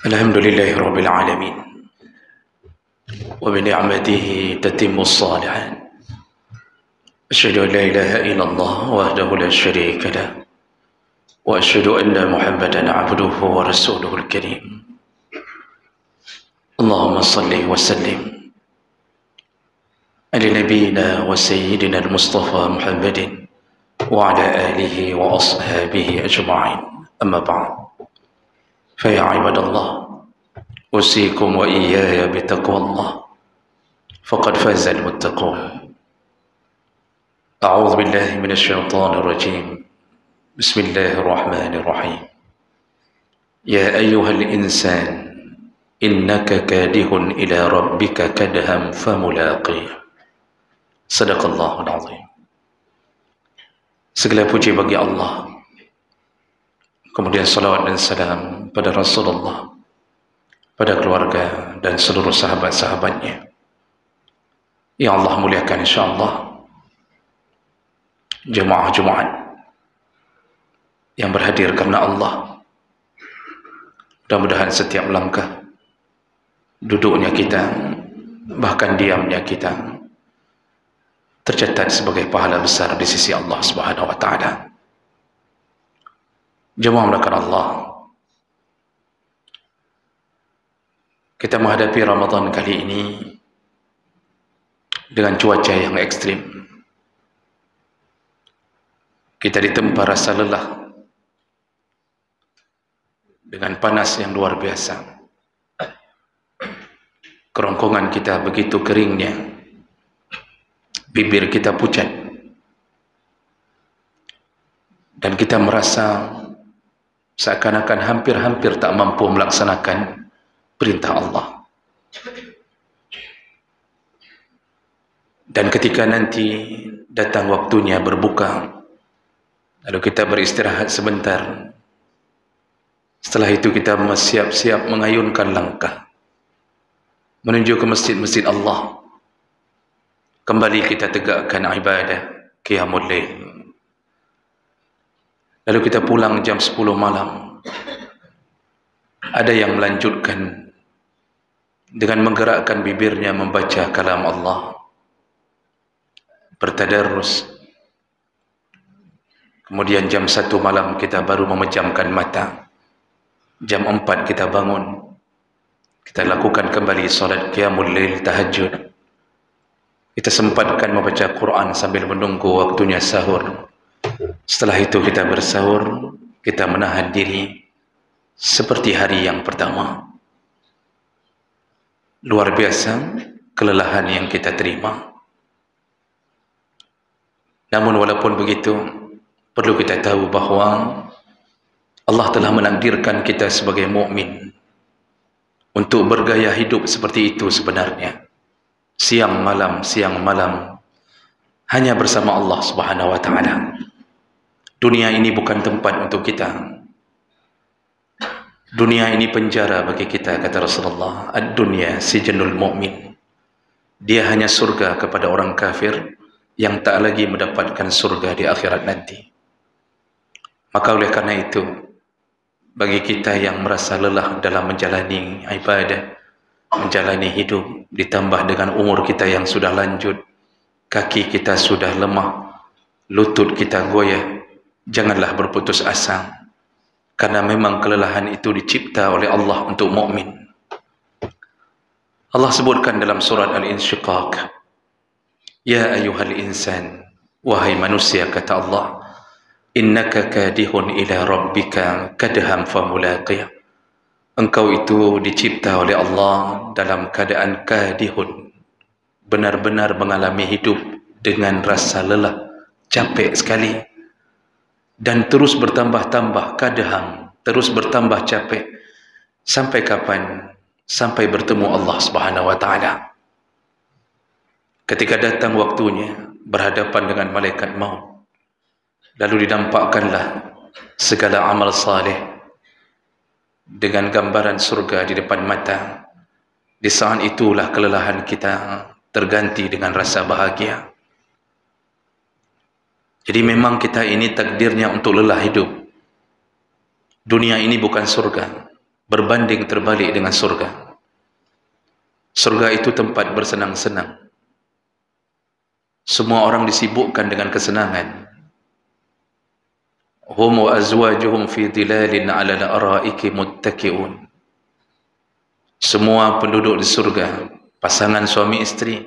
الحمد لله رب العالمين وبنعمته تتم الصالحات. أشهد أن لا إله إلا الله وحده لا شريك له وأشهد أن محمدا عبده ورسوله الكريم. اللهم صل وسلم على نبينا وسيدنا المصطفى محمد وعلى آله وأصحابه أجمعين. أما بعد، فيا عباد الله، أوصيكم وإياي بتقوى الله فقد فاز المتقون. أعوذ بالله من الشيطان الرجيم. بسم الله الرحمن الرحيم. يا أيها الإنسان إنك كادح إلى ربك كدها فملاقيه. صدق الله العظيم. Segala puji bagi Allah, kemudian salawat dan salam pada Rasulullah, pada keluarga dan seluruh sahabat-sahabatnya yang Allah muliakan. InsyaAllah jemaah Jumat yang berhadir karena Allah, mudah-mudahan setiap langkah duduknya kita, bahkan diamnya kita, tercatat sebagai pahala besar di sisi Allah Subhanahu wa Ta'ala. Jemaah melakukan Allah, kita menghadapi Ramadan kali ini dengan cuaca yang ekstrim. Kita ditempa rasa lelah dengan panas yang luar biasa. kerongkongan kita begitu keringnya, bibir kita pucat, dan kita merasa seakan-akan hampir-hampir tak mampu melaksanakan perintah Allah. Dan ketika nanti datang waktunya berbuka, lalu kita beristirahat sebentar, setelah itu kita siap-siap mengayunkan langkah menuju ke masjid-masjid Allah. Kembali kita tegakkan ibadah qiyamul lail. Lalu kita pulang jam 10 malam. Ada yang melanjutkan dengan menggerakkan bibirnya membaca kalam Allah, bertadarrus. Kemudian jam 1 malam kita baru memejamkan mata. Jam 4 kita bangun. Kita lakukan kembali solat qiyamul lail, tahajud. Kita sempatkan membaca Quran sambil menunggu waktunya sahur. Setelah itu kita bersahur, kita menahan diri seperti hari yang pertama. Luar biasa kelelahan yang kita terima. Namun walaupun begitu, perlu kita tahu bahawa Allah telah menakdirkan kita sebagai mukmin untuk bergaya hidup seperti itu sebenarnya. Siang malam hanya bersama Allah Subhanahu wa taala. Dunia ini bukan tempat untuk kita. Dunia ini penjara bagi kita, kata Rasulullah. Ad-dunya sijnul mu'min. Dia hanya surga kepada orang kafir yang tak lagi mendapatkan surga di akhirat nanti. Maka oleh karena itu, bagi kita yang merasa lelah dalam menjalani ibadah, menjalani hidup, ditambah dengan umur kita yang sudah lanjut, kaki kita sudah lemah, lutut kita goyah, janganlah berputus asa, karena memang kelelahan itu dicipta oleh Allah untuk mukmin. Allah sebutkan dalam surat Al-Insyiqaq, ya ayyuhal insan, wahai manusia, kata Allah, innaka kadihun ila rabbika kadham famulaqiyah. Engkau itu dicipta oleh Allah dalam keadaan kadihun, benar-benar mengalami hidup dengan rasa lelah, capek sekali, dan terus bertambah-tambah kadham, terus bertambah capek. Sampai kapan? Sampai bertemu Allah Subhanahu wa taala. Ketika datang waktunya berhadapan dengan malaikat maut, lalu dinampakkanlah segala amal saleh dengan gambaran surga di depan mata. Di saat itulah kelelahan kita terganti dengan rasa bahagia. Jadi memang kita ini takdirnya untuk lelah hidup. Dunia ini bukan surga, berbanding terbalik dengan surga. Surga itu tempat bersenang-senang. Semua orang disibukkan dengan kesenangan. Hum wa azwajuhum fi dhilalin 'ala al-ara'iki muttaqi'un. Semua penduduk di surga, pasangan suami istri,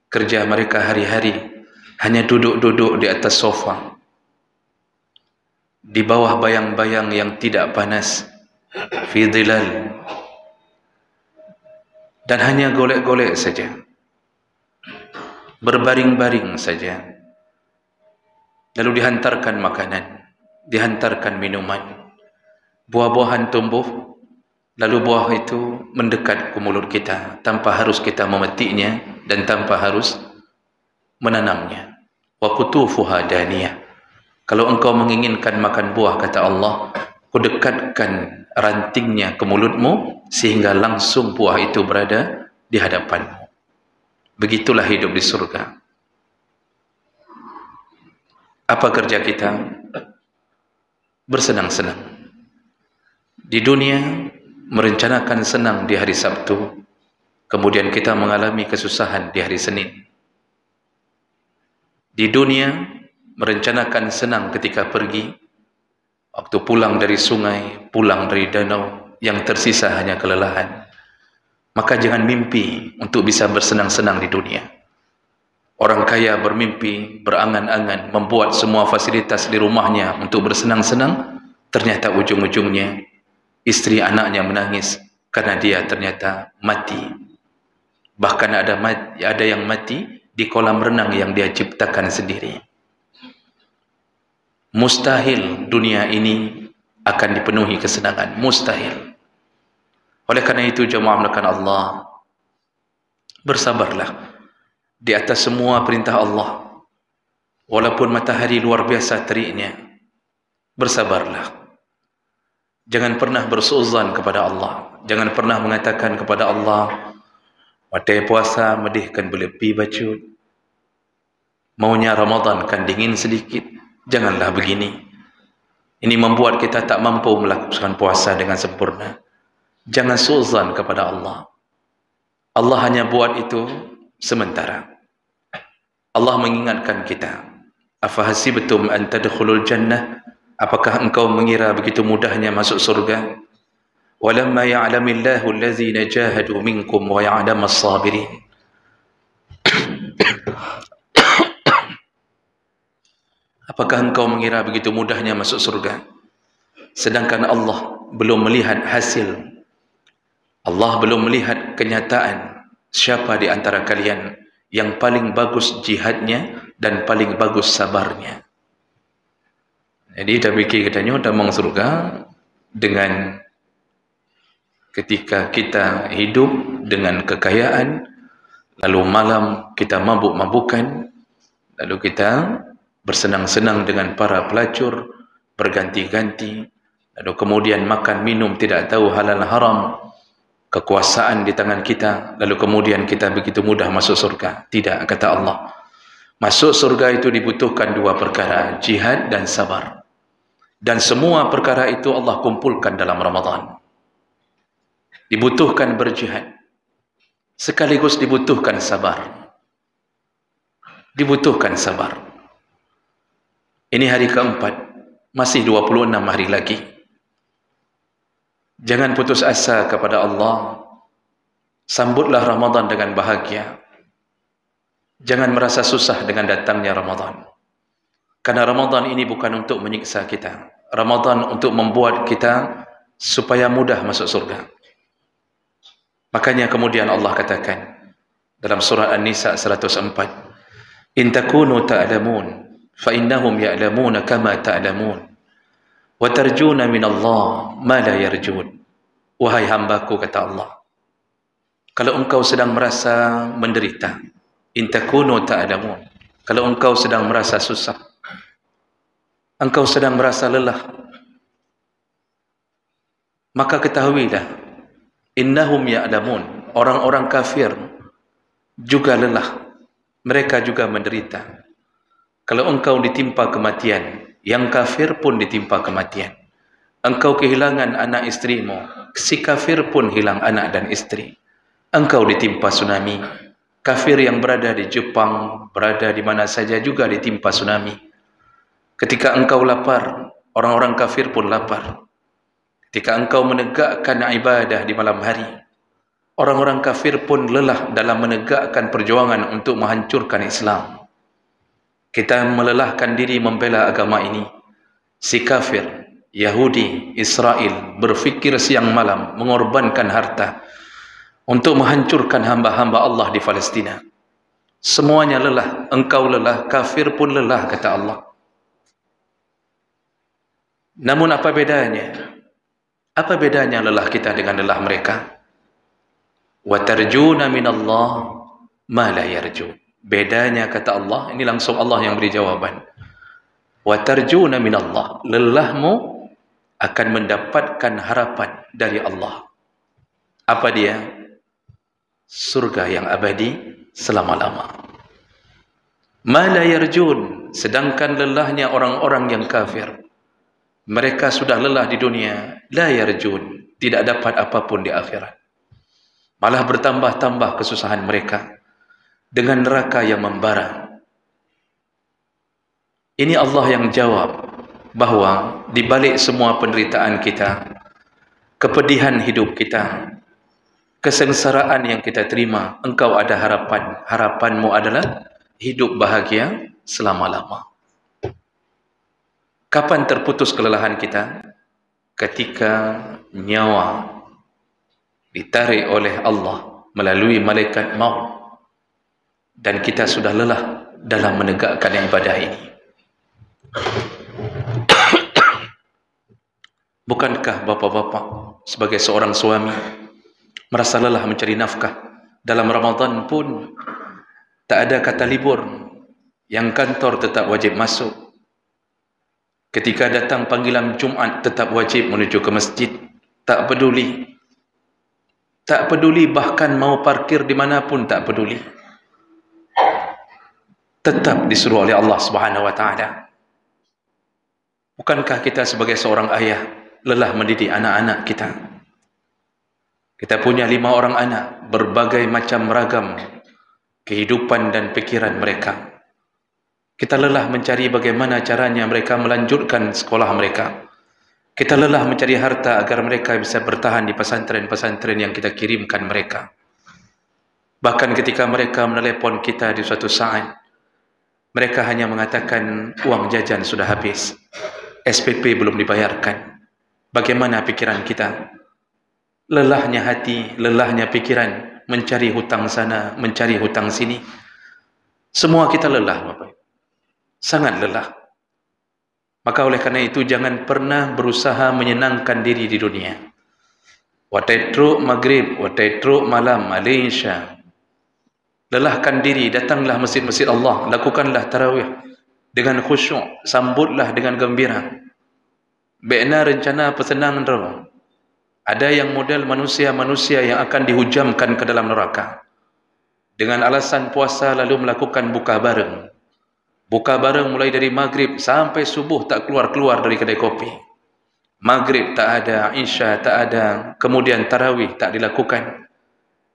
kerja mereka hari-hari hanya duduk-duduk di atas sofa, di bawah bayang-bayang yang tidak panas, fi dhilal, dan hanya golek-golek saja, berbaring-baring saja. Lalu dihantarkan makanan, dihantarkan minuman, buah-buahan tumbuh, lalu buah itu mendekat ke mulut kita tanpa harus kita memetiknya dan tanpa harus menanamnya. Wa qutufuha daniyah. Kalau engkau menginginkan makan buah, kata Allah, ku dekatkan rantingnya ke mulutmu sehingga langsung buah itu berada di hadapanmu. Begitulah hidup di surga. Apa kerja kita? Bersenang-senang. Di dunia merencanakan senang di hari Sabtu, kemudian kita mengalami kesusahan di hari Senin. Di dunia merencanakan senang ketika pergi, waktu pulang dari sungai, pulang dari danau, yang tersisa hanya kelelahan. Maka jangan mimpi untuk bisa bersenang-senang di dunia. Orang kaya bermimpi, berangan-angan, membuat semua fasilitas di rumahnya untuk bersenang-senang, ternyata ujung-ujungnya istri anaknya menangis karena dia ternyata mati. Bahkan ada yang mati di kolam renang yang dia ciptakan sendiri. Mustahil dunia ini akan dipenuhi kesenangan. Mustahil. Oleh karena itu, jemaah melakukan Allah, bersabarlah di atas semua perintah Allah. Walaupun matahari luar biasa teriknya, bersabarlah. Jangan pernah bersuuzan kepada Allah. Jangan pernah mengatakan kepada Allah, "Watai puasa medihkan berlebih baju. Maunya Ramadan kan dingin sedikit." Janganlah begini. Ini membuat kita tak mampu melakukan puasa dengan sempurna. Jangan suuzan kepada Allah. Allah hanya buat itu sementara. Allah mengingatkan kita, "Afahasibtum an tadkhulul jannah?" Apakah engkau mengira begitu mudahnya masuk surga? "Walamma ya'lamillahu allazina jahadu minkum wa ya'lamas sabirin." Apakah engkau mengira begitu mudahnya masuk surga? Sedangkan Allah belum melihat hasil. Allah belum melihat kenyataan siapa di antara kalian yang paling bagus jihadnya dan paling bagus sabarnya. Jadi kita fikir katanya damang surga dengan ketika kita hidup dengan kekayaan, lalu malam kita mabuk-mabukan, lalu kita bersenang-senang dengan para pelacur, berganti-ganti, lalu kemudian makan minum tidak tahu halal haram, kekuasaan di tangan kita, lalu kemudian kita begitu mudah masuk surga. Tidak, kata Allah. Masuk surga itu dibutuhkan dua perkara, jihad dan sabar. Dan semua perkara itu Allah kumpulkan dalam Ramadan. Dibutuhkan berjihad, sekaligus dibutuhkan sabar. Dibutuhkan sabar. Ini hari keempat, masih 26 hari lagi. Jangan putus asa kepada Allah. Sambutlah Ramadan dengan bahagia. Jangan merasa susah dengan datangnya Ramadan. Karena Ramadan ini bukan untuk menyiksa kita. Ramadan untuk membuat kita supaya mudah masuk surga. Makanya kemudian Allah katakan dalam surah An-Nisa 104, "In takunu ta'lamun fa innahum ya'lamuna kama ta'lamun wa tarjuna min Allah ma la yarjun." Wahai hambaku, kata Allah, kalau engkau sedang merasa menderita, in takunu ta'lamun, kalau engkau sedang merasa susah, engkau sedang merasa lelah, maka ketahuilah, innahum ya'lamun, orang-orang kafir juga lelah, mereka juga menderita. Kalau engkau ditimpa kematian, yang kafir pun ditimpa kematian. Engkau kehilangan anak istrimu, si kafir pun hilang anak dan istri. Engkau ditimpa tsunami, kafir yang berada di Jepang, berada di mana saja juga ditimpa tsunami. Ketika engkau lapar, orang-orang kafir pun lapar. Ketika engkau menegakkan ibadah di malam hari, orang-orang kafir pun lelah dalam menegakkan perjuangan untuk menghancurkan Islam. Kita melelahkan diri membela agama ini. Si kafir, Yahudi, Israel berfikir siang malam mengorbankan harta untuk menghancurkan hamba-hamba Allah di Palestina. Semuanya lelah, engkau lelah, kafir pun lelah, kata Allah. Namun apa bedanya? Apa bedanya lelah kita dengan lelah mereka? Wa tarjuna minallah ma la yarjun. Bedanya, kata Allah, ini langsung Allah yang beri jawaban. Wa tarjuna minallah, lelahmu akan mendapatkan harapan dari Allah. Apa dia? Surga yang abadi selama-lama. Ma la yarjun, sedangkan lelahnya orang-orang yang kafir, mereka sudah lelah di dunia, la yarjun, tidak dapat apapun di akhirat. Malah bertambah-tambah kesusahan mereka dengan neraka yang membara. Ini Allah yang jawab bahwa di balik semua penderitaan kita, kepedihan hidup kita, kesengsaraan yang kita terima, engkau ada harapan. Harapanmu adalah hidup bahagia selama-lama. Kapan terputus kelelahan kita? Ketika nyawa ditarik oleh Allah melalui malaikat maut, dan kita sudah lelah dalam menegakkan ibadah ini. Bukankah bapak-bapak sebagai seorang suami merasa lelah mencari nafkah? Dalam Ramadan pun tak ada kata libur, yang kantor tetap wajib masuk. Ketika datang panggilan Jumat tetap wajib menuju ke masjid. Tak peduli. Tak peduli, bahkan mau parkir dimanapun tak peduli. Tetap disuruh oleh Allah Subhanahu wa Ta'ala. Bukankah kita sebagai seorang ayah lelah mendidik anak-anak kita? Kita punya 5 orang anak, berbagai macam ragam kehidupan dan pikiran mereka. Kita lelah mencari bagaimana caranya mereka melanjutkan sekolah mereka. Kita lelah mencari harta agar mereka bisa bertahan di pesantren-pesantren yang kita kirimkan mereka. Bahkan ketika mereka menelepon kita di suatu saat, mereka hanya mengatakan uang jajan sudah habis, SPP belum dibayarkan. Bagaimana pikiran kita? Lelahnya hati, lelahnya pikiran, mencari hutang sana, mencari hutang sini. Semua kita lelah, Bapak. Sangat lelah. Maka oleh karena itu jangan pernah berusaha menyenangkan diri di dunia. Watai truk maghrib, watai truk malam, Malaysia. Lelahkan diri, datanglah masjid-masjid Allah, lakukanlah tarawih dengan khusyuk, sambutlah dengan gembira. Bina rencana pesenang roh. Ada yang model manusia-manusia yang akan dihujamkan ke dalam neraka. Dengan alasan puasa lalu melakukan buka bareng. Buka bareng mulai dari maghrib sampai subuh tak keluar-keluar dari kedai kopi. Maghrib tak ada, Isya tak ada, kemudian tarawih tak dilakukan.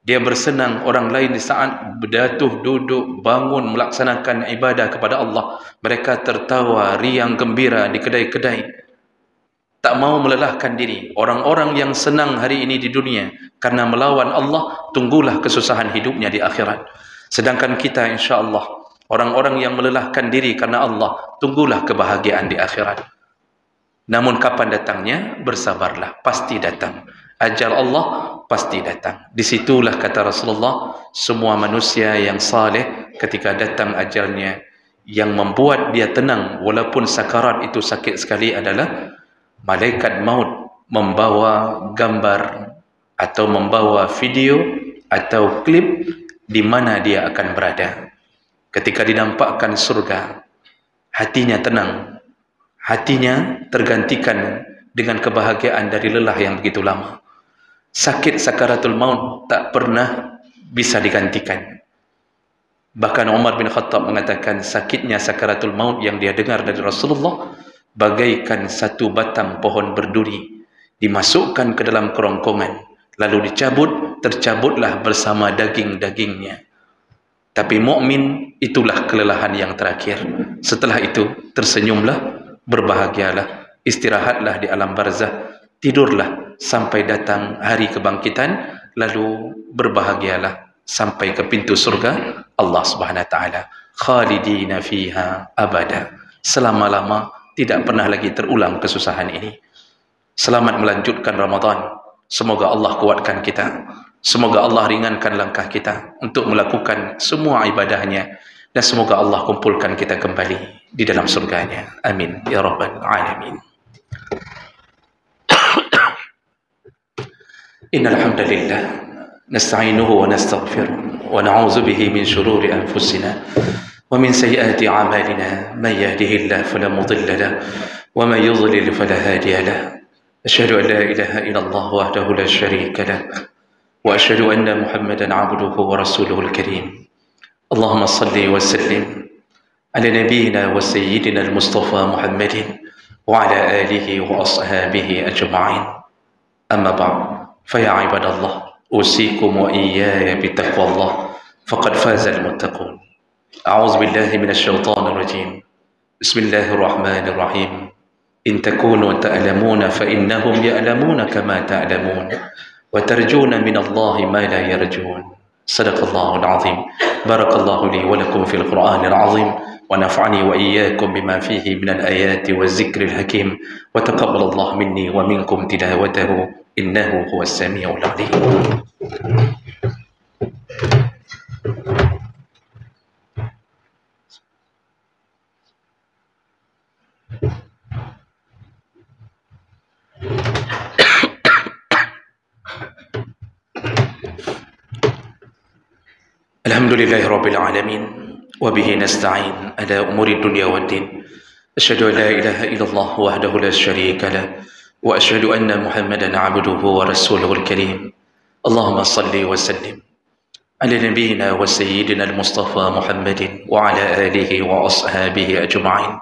Dia bersenang, orang lain di saat berdatuh, duduk, bangun, melaksanakan ibadah kepada Allah. Mereka tertawa, riang, gembira di kedai-kedai. Tak mau melelahkan diri. Orang-orang yang senang hari ini di dunia karena melawan Allah, tunggulah kesusahan hidupnya di akhirat. Sedangkan kita insya-Allah orang-orang yang melelahkan diri karena Allah, tunggulah kebahagiaan di akhirat. Namun kapan datangnya? Bersabarlah, pasti datang. Ajal Allah pasti datang. Disitulah kata Rasulullah, semua manusia yang saleh ketika datang ajalnya, yang membuat dia tenang walaupun sakarat itu sakit sekali adalah malaikat maut membawa gambar atau membawa video atau klip di mana dia akan berada. Ketika dinampakkan surga, hatinya tenang, hatinya tergantikan dengan kebahagiaan dari lelah yang begitu lama. Sakit sakaratul maut tak pernah bisa digantikan. Bahkan Umar bin Khattab mengatakan sakitnya sakaratul maut yang dia dengar dari Rasulullah bagaikan satu batang pohon berduri dimasukkan ke dalam kerongkongan, lalu dicabut, tercabutlah bersama daging-dagingnya. Tapi mukmin itulah kelelahan yang terakhir. Setelah itu tersenyumlah, berbahagialah, istirahatlah di alam barzah, tidurlah sampai datang hari kebangkitan, lalu berbahagialah sampai ke pintu surga Allah Subhanahu wa taala. Khalidina fiha abada. Selama-lama tidak pernah lagi terulang kesusahan ini. Selamat melanjutkan Ramadan. Semoga Allah kuatkan kita. Semoga Allah ringankan langkah kita untuk melakukan semua ibadahnya, dan semoga Allah kumpulkan kita kembali di dalam surganya. Amin ya rabbal alamin. Innal hamdalillah nasta'inuhu wa nastaghfiruh wa na'udzu bihi min shururi anfusina wa min sayyiati a'malina. Man yahdihillahu fala mudilla lahu wa man yudlil fala hadiya lahu. Asyhadu an la ilaha illallah wahdahu la syarika lahu وأشهد أن محمدا عبده ورسوله الكريم. اللهم صل وسلم على نبينا وسيدنا المصطفى محمد وعلى آله وأصحابه أجمعين. أما بعد، فيا عباد الله، أوصيكم وإياي بتقوى الله، فقد فاز المتقون. أعوذ بالله من الشيطان الرجيم. بسم الله الرحمن الرحيم. إن تكونوا تعلمون فإنهم يعلمون كما تعلمون وترجون من الله ما لا يرجون. صدق الله العظيم. بارك الله لي ولكم في القرآن العظيم، ونفعني وإياكم بما فيه من الآيات والذكر الحكيم، وتقبل الله مني ومنكم تلاوته إنه هو السميع العليم. Alhamdulillahi Rabbil Alamin. Wabihi nasta'in ala umuri dunya wad din. Asyhadu an la ilaha illallah wahdahu la syarika lah. Wa asyhadu anna Muhammadan abduhu wa rasuluhul karim. Allahumma salli wa sallim ala nabiyyina wa sayyidina al-Mustafa Muhammadin wa ala alihi wa ashabihi ajma'in.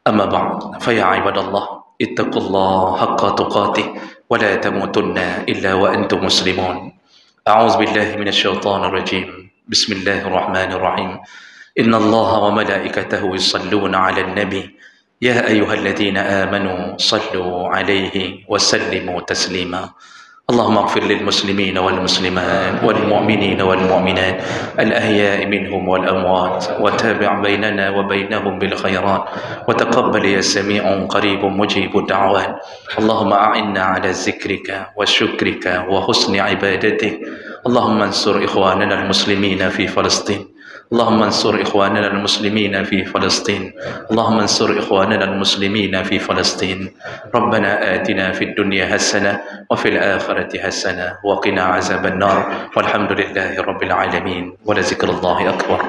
Amma ba'd. Fa ya ibadallah, ittaqullaha haqqa tuqatih wa la tamutunna illa wa antum muslimun. A'udzu billahi minasy syaithanir rajim. Bismillahirrahmanirrahim. Inna Allaha wa malaikatahu yusalluna 'alan nabi ya ayyuhalladzina amanu sallu 'alaihi wa sallimu taslima. Allahumma ighfir lil muslimina wal muslimat wal mu'minina wal mu'minat al ahya'i minhum wal amwat wa tabi' bainana wa bainahum bil khairat wa taqabbal ya sami'un qaribun mujibud da'wat. Allahumma a'inna 'ala zikrika wa syukrika wa husni ibadatik. Allahumma ansur ikhwanana al muslimina fi Palestin. اللهم انصر إخواننا المسلمين في فلسطين. اللهم انصر إخواننا المسلمين في فلسطين. ربنا آتنا في الدنيا حسنة وفي الآخرة حسنة وقنا عذاب النار والحمد لله رب العالمين ولذكر الله أكبر.